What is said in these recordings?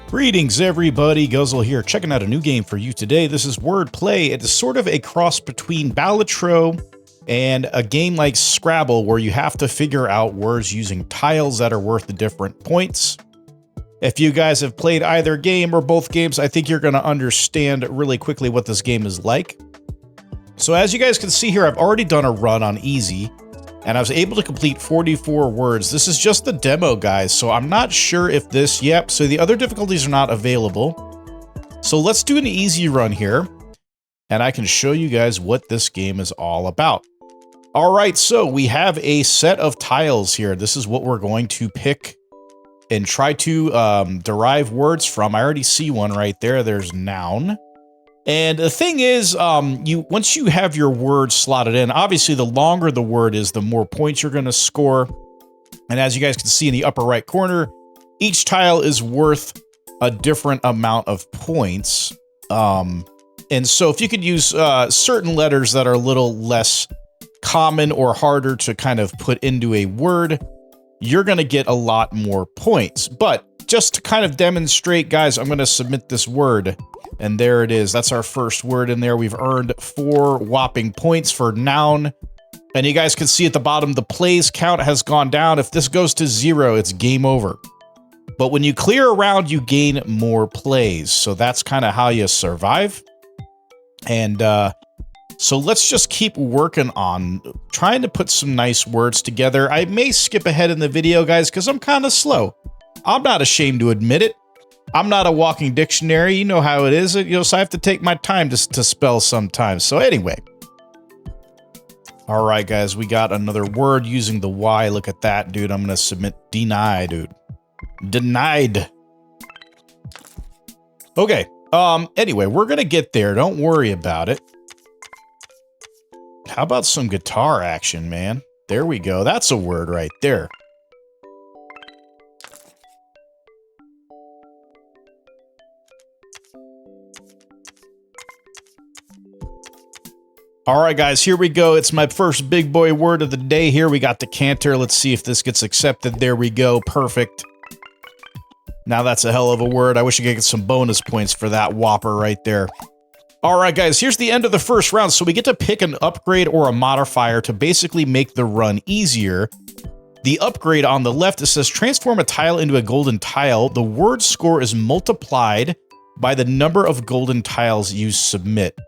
Greetings everybody, Guzzle here, checking out a new game for you today. This is Wordplay. It's sort of a cross between Balatro and a game like Scrabble where you have to figure out words using tiles that are worth the different points. If you guys have played either game or both games, I think you're going to understand really quickly what this game is like. So as you guys can see here, I've already done a run on easy, and I was able to complete 44 words. This is just the demo, guys, so I'm not sure if this... Yep, so the other difficulties are not available. So let's do an easy run here, and I can show you guys what this game is all about. All right, so we have a set of tiles here. This is what we're going to pick and try to derive words from. I already see one right there. There's noun. And the thing is, once you have your word slotted in, obviously the longer the word is, the more points you're going to score. And as you guys can see in the upper right corner, each tile is worth a different amount of points. And so if you could use certain letters that are a little less common or harder to kind of put into a word, you're going to get a lot more points. But just to kind of demonstrate, guys, I'm going to submit this word. And there it is. That's our first word in there. We've earned 4 whopping points for noun. And you guys can see at the bottom, the plays count has gone down. If this goes to 0, it's game over. But when you clear a round, you gain more plays. So that's kind of how you survive. And so let's just keep working on trying to put some nice words together. I may skip ahead in the video, guys, because I'm kind of slow. I'm not ashamed to admit it. I'm not a walking dictionary. You know how it is. So I have to take my time to spell sometimes. So anyway. All right, guys, we got another word using the Y. Look at that, dude. I'm going to submit deny, dude. Denied. Okay. Anyway, we're going to get there. Don't worry about it. How about some guitar action, man? There we go. That's a word right there. All right, guys, here we go. It's my first big boy word of the day here. We got decanter. Let's see if this gets accepted. There we go. Perfect. Now that's a hell of a word. I wish I could get some bonus points for that whopper right there. All right, guys, here's the end of the first round. So we get to pick an upgrade or a modifier to basically make the run easier. The upgrade on the left, it says transform a tile into a golden tile. The word score is multiplied by the number of golden tiles you submit.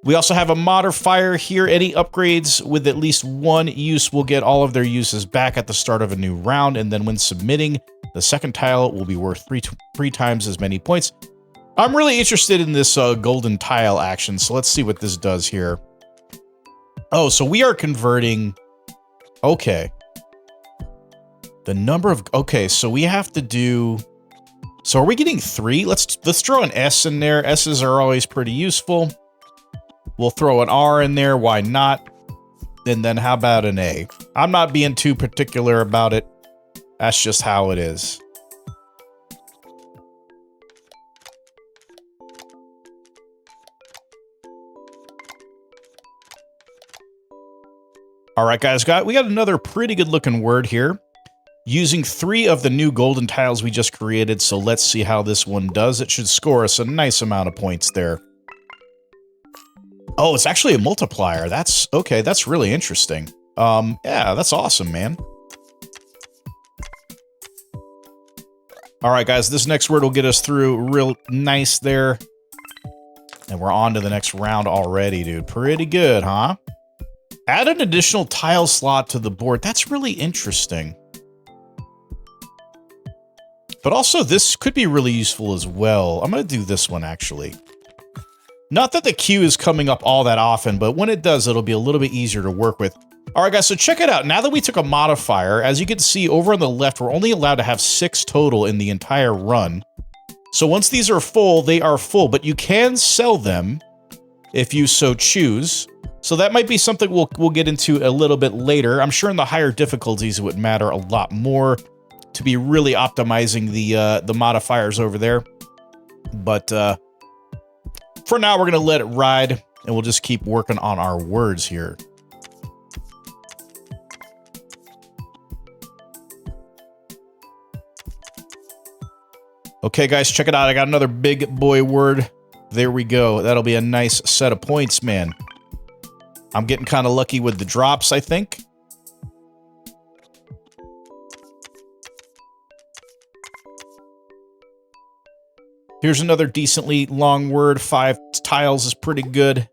We also have a modifier here. Any upgrades with at least one use will get all of their uses back at the start of a new round, and then when submitting, the second tile will be worth three times as many points. I'm really interested in this golden tile action, so let's see what this does here. Oh, so we are converting... Okay. The number of... Okay, so we have to do... So are we getting 3? Let's throw an S in there. S's are always pretty useful. We'll throw an R in there, why not? And then how about an A? I'm not being too particular about it. That's just how it is. All right, guys, we got another pretty good looking word here. Using 3 of the new golden tiles we just created, so let's see how this one does. It should score us a nice amount of points there. Oh, it's actually a multiplier. That's okay. That's really interesting. Yeah, that's awesome, man. All right, guys, this next word will get us through real nice there. And we're on to the next round already, dude. Pretty good, huh? Add an additional tile slot to the board. That's really interesting. But also, this could be really useful as well. I'm going to do this one, actually. Not that the queue is coming up all that often, but when it does, it'll be a little bit easier to work with. All right, guys, so check it out. Now that we took a modifier, as you can see over on the left, we're only allowed to have 6 total in the entire run. So once these are full, they are full, but you can sell them if you so choose. So that might be something we'll get into a little bit later. I'm sure in the higher difficulties, it would matter a lot more to be really optimizing the modifiers over there. But for now, we're going to let it ride, and we'll just keep working on our words here. Okay, guys, check it out. I got another big boy word. There we go. That'll be a nice set of points, man. I'm getting kind of lucky with the drops, I think. Here's another decently long word. 5 tiles is pretty good.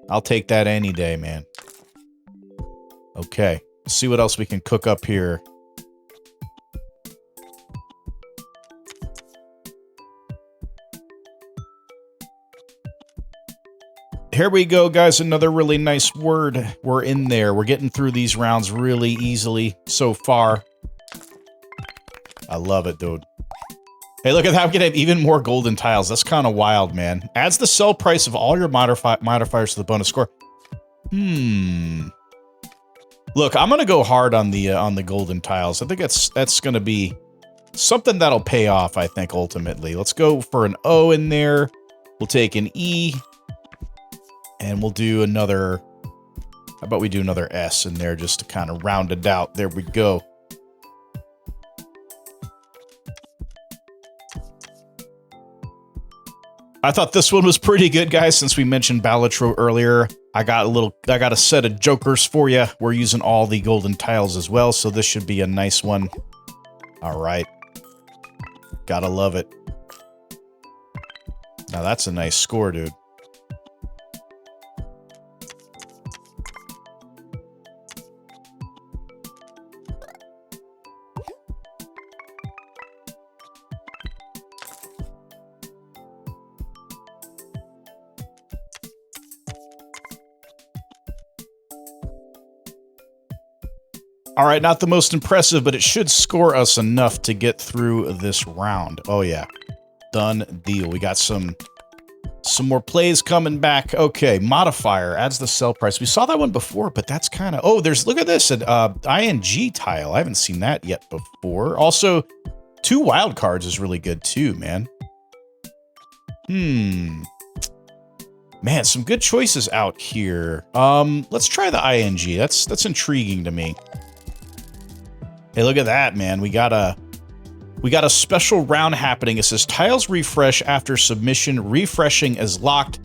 I'll take that any day, man. Okay, let's see what else we can cook up here. Here we go, guys. Another really nice word. We're in there. We're getting through these rounds really easily so far. I love it, dude. Hey, look at that. I'm getting even more golden tiles. That's kind of wild, man. Adds the sell price of all your modifiers to the bonus score. Look, I'm gonna go hard on the golden tiles. I think that's gonna be something that'll pay off, I think, ultimately. Let's go for an O in there. We'll take an E. And we'll do another... How about we do another S in there just to kind of round it out. There we go. I thought this one was pretty good, guys, since we mentioned Balatro earlier. I got a set of jokers for you. We're using all the golden tiles as well, so this should be a nice one. All right. Gotta love it. Now that's a nice score, dude. All right, not the most impressive, but it should score us enough to get through this round. Oh, yeah. Done deal. We got some more plays coming back. Okay, modifier adds the sell price. We saw that one before, but that's kind of... Oh, look at this, an ING tile. I haven't seen that yet before. Also, 2 wild cards is really good too, man. Man, some good choices out here. Let's try the ING. That's intriguing to me. Hey, look at that, man. We got a special round happening. It says tiles refresh after submission. Refreshing is locked.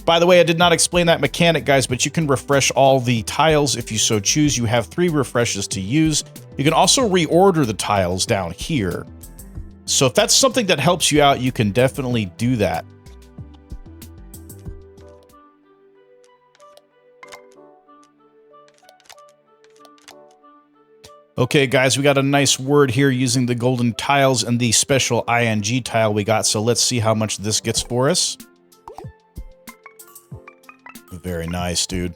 By the way, I did not explain that mechanic, guys, but you can refresh all the tiles if you so choose. You have 3 refreshes to use. You can also reorder the tiles down here. So if that's something that helps you out, you can definitely do that. Okay, guys, we got a nice word here using the golden tiles and the special ING tile we got, so let's see how much this gets for us. Very nice, dude.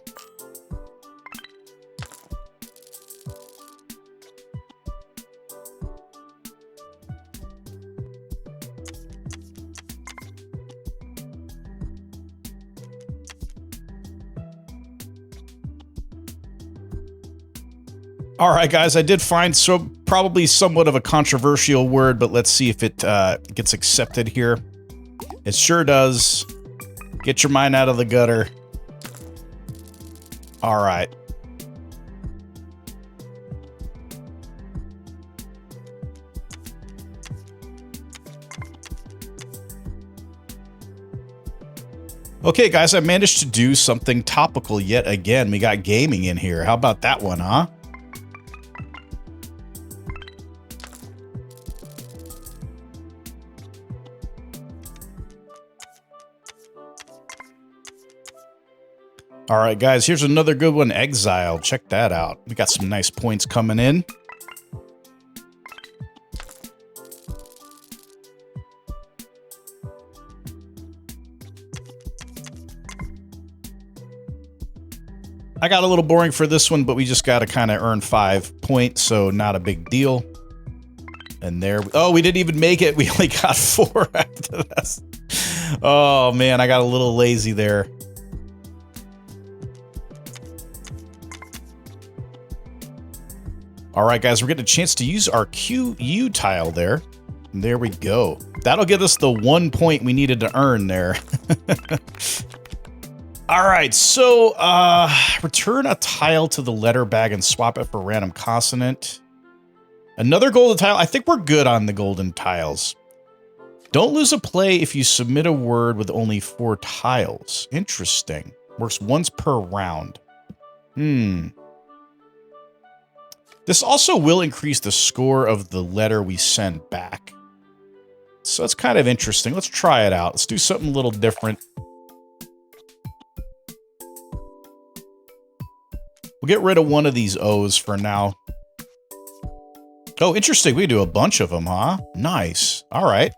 All right, guys, I did find probably somewhat of a controversial word, but let's see if it gets accepted here. It sure does. Get your mind out of the gutter. All right. Okay, guys, I managed to do something topical yet again. We got gaming in here. How about that one, huh? All right, guys, here's another good one, Exile. Check that out. We got some nice points coming in. I got a little boring for this one, but we just got to kind of earn 5 points, so not a big deal. And there, oh, we didn't even make it. We only got 4 after this. Oh, man, I got a little lazy there. All right, guys, we're getting a chance to use our QU tile there. And there we go. That'll give us the 1 point we needed to earn there. All right, so return a tile to the letter bag and swap it for a random consonant. Another golden tile. I think we're good on the golden tiles. Don't lose a play if you submit a word with only 4 tiles. Interesting. Works once per round. This also will increase the score of the letter we send back. So it's kind of interesting. Let's try it out. Let's do something a little different. We'll get rid of one of these O's for now. Oh, interesting. We can do a bunch of them, huh? Nice. All right.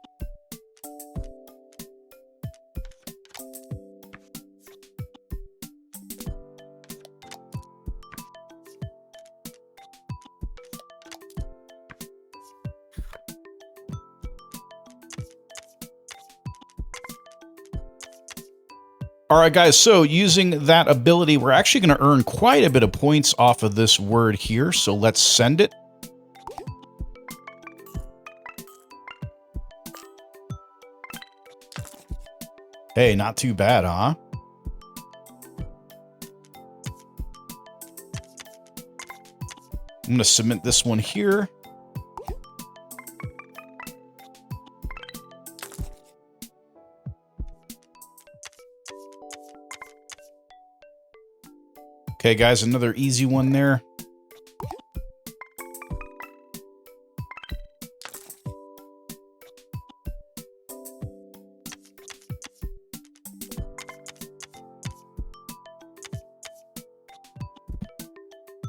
All right, guys, so using that ability, we're actually going to earn quite a bit of points off of this word here, so let's send it. Hey, not too bad, huh? I'm going to submit this one here. Okay, guys, another easy one there.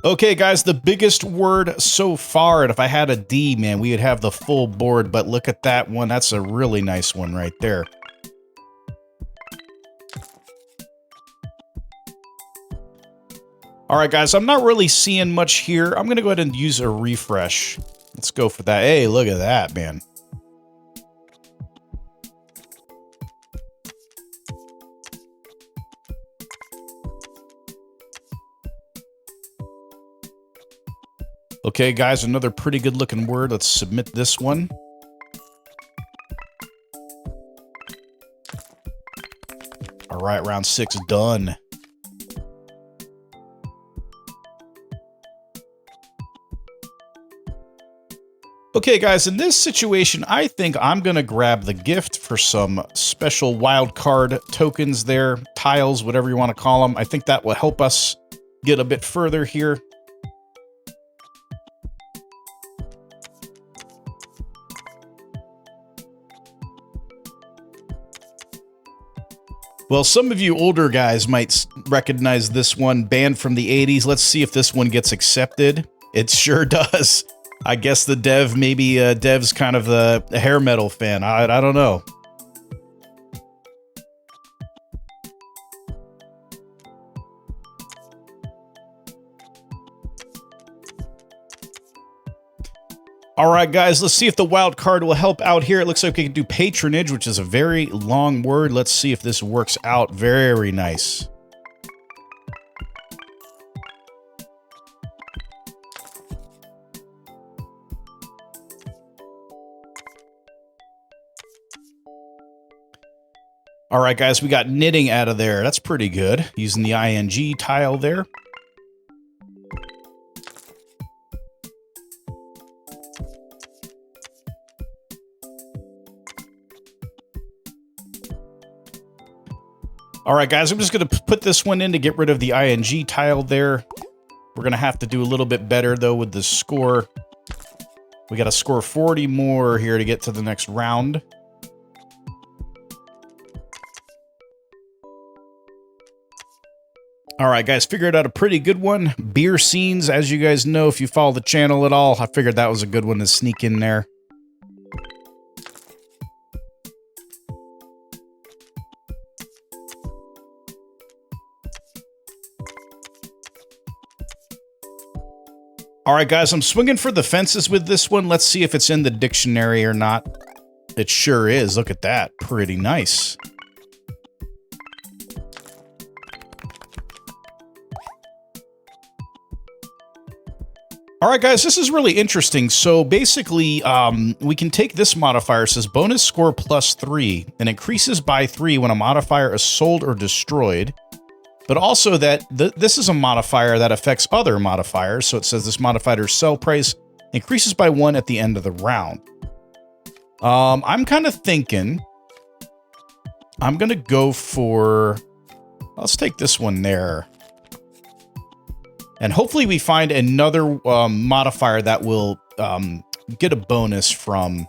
Okay, guys, the biggest word so far, and if I had a D, man, we would have the full board, but look at that one. That's a really nice one right there. All right, guys, I'm not really seeing much here. I'm going to go ahead and use a refresh. Let's go for that. Hey, look at that, man. Okay, guys, another pretty good looking word. Let's submit this one. All right, round 6 done. Okay, guys, in this situation, I think I'm going to grab the gift for some special wild card tokens there, tiles, whatever you want to call them. I think that will help us get a bit further here. Well, some of you older guys might recognize this one, banned from the 80s. Let's see if this one gets accepted. It sure does. I guess the dev, maybe dev's kind of the hair metal fan. I don't know. All right, guys, let's see if the wild card will help out here. It looks like we can do patronage, which is a very long word. Let's see if this works out. Very nice. All right, guys, we got knitting out of there. That's pretty good, using the ing tile there. All right, guys, I'm just going to put this one in to get rid of the ing tile there. We're going to have to do a little bit better, though, with the score. We got to score 40 more here to get to the next round. All right, guys, figured out a pretty good one. Beer scenes, as you guys know, if you follow the channel at all, I figured that was a good one to sneak in there. All right, guys, I'm swinging for the fences with this one. Let's see if it's in the dictionary or not. It sure is. Look at that. Pretty nice. All right, guys, this is really interesting. So basically, we can take this modifier. It says bonus score +3 and increases by 3 when a modifier is sold or destroyed. But also that this is a modifier that affects other modifiers. So it says this modifier's sell price increases by 1 at the end of the round. I'm kind of thinking I'm going to go for, let's take this one there. And hopefully we find another modifier that will get a bonus from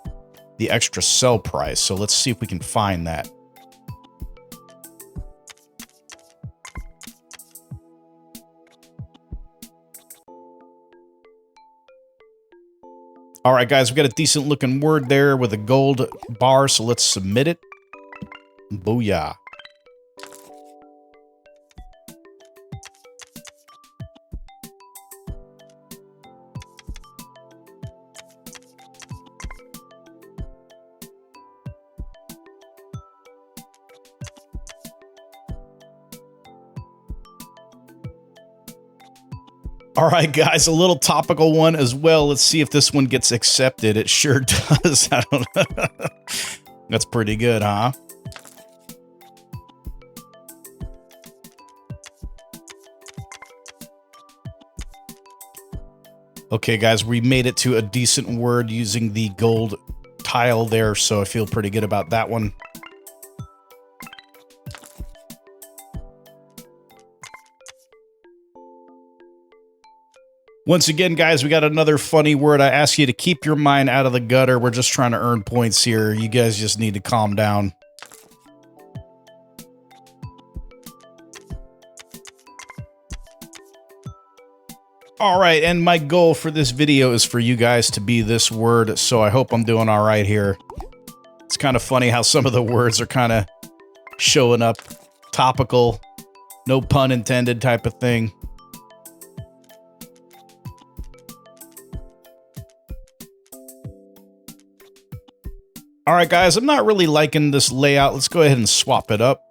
the extra sell price. So let's see if we can find that. All right, guys, we got a decent looking word there with a gold bar, so let's submit it. Booyah. All right, guys, a little topical one as well. Let's see if this one gets accepted. It sure does. I don't know. That's pretty good, huh? Okay, guys, we made it to a decent word using the gold tile there, so I feel pretty good about that one. Once again, guys, we got another funny word. I ask you to keep your mind out of the gutter. We're just trying to earn points here. You guys just need to calm down. All right, and my goal for this video is for you guys to be this word, so I hope I'm doing all right here. It's kind of funny how some of the words are kind of showing up topical, no pun intended type of thing. All right, guys, I'm not really liking this layout. Let's go ahead and swap it up.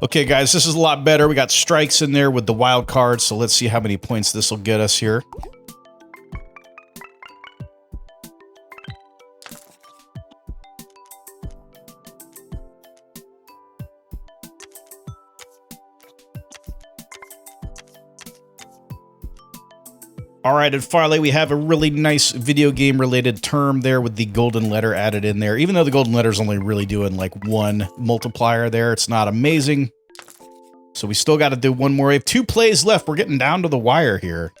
Okay, guys, this is a lot better. We got strikes in there with the wild card, so let's see how many points this will get us here. All right, and finally, we have a really nice video game related term there with the golden letter added in there. Even though the golden letter is only really doing like one multiplier there, it's not amazing. So we still got to do one more. We have 2 plays left. We're getting down to the wire here.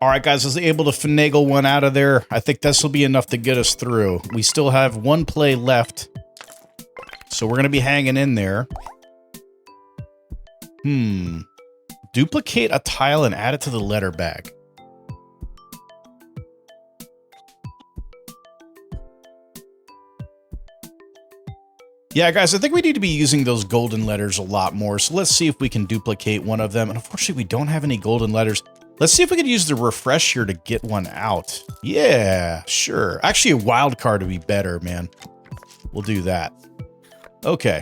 All right, guys, I was able to finagle one out of there. I think this will be enough to get us through. We still have 1 play left, so we're going to be hanging in there. Duplicate a tile and add it to the letter bag. Yeah, guys, I think we need to be using those golden letters a lot more, so let's see if we can duplicate one of them. And unfortunately, we don't have any golden letters. Let's see if we can use the refresh here to get one out. Yeah, sure. Actually, a wild card would be better, man. We'll do that. Okay.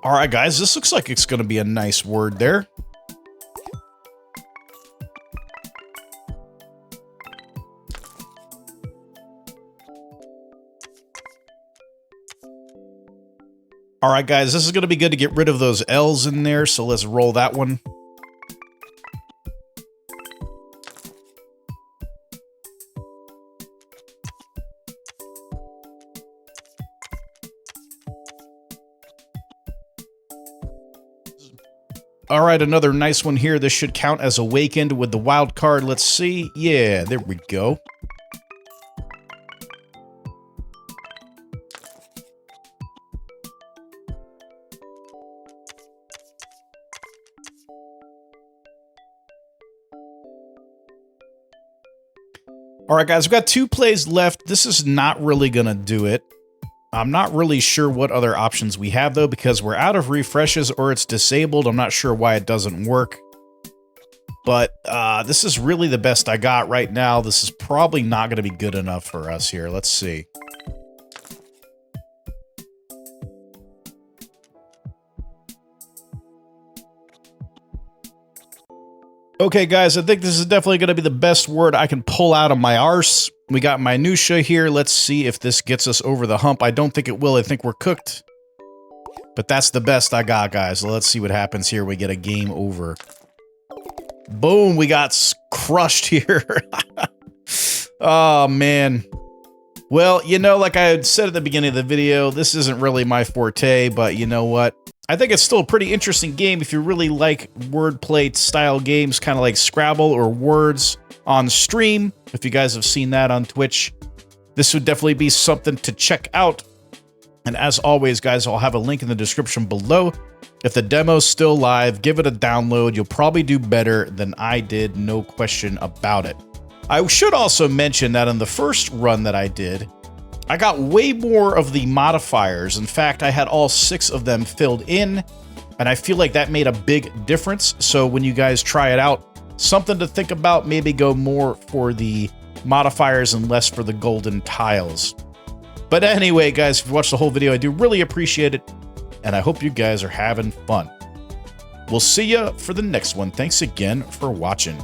All right, guys, this looks like it's going to be a nice word there. All right, guys, this is going to be good to get rid of those L's in there, so let's roll that one. All right, another nice one here. This should count as awakened with the wild card. Let's see. Yeah, there we go. All right, guys, we've got 2 plays left. This is not really going to do it. I'm not really sure what other options we have, though, because we're out of refreshes or it's disabled. I'm not sure why it doesn't work. But this is really the best I got right now. This is probably not going to be good enough for us here. Let's see. Okay, guys, I think this is definitely going to be the best word I can pull out of my arse. We got minutia here. Let's see if this gets us over the hump. I don't think it will. I think we're cooked. But that's the best I got, guys. So let's see what happens here. We get a game over. Boom, we got crushed here. Oh, man. Well, you know, like I had said at the beginning of the video, this isn't really my forte, but you know what? I think it's still a pretty interesting game if you really like wordplay style games, kind of like Scrabble or Words on stream. If you guys have seen that on Twitch, this would definitely be something to check out. And as always, guys, I'll have a link in the description below. If the demo's still live, give it a download. You'll probably do better than I did, no question about it. I should also mention that in the first run that I did, I got way more of the modifiers. In fact, I had all 6 of them filled in, and I feel like that made a big difference. So when you guys try it out, something to think about, maybe go more for the modifiers and less for the golden tiles. But anyway, guys, if you watched the whole video, I do really appreciate it, and I hope you guys are having fun. We'll see ya for the next one. Thanks again for watching.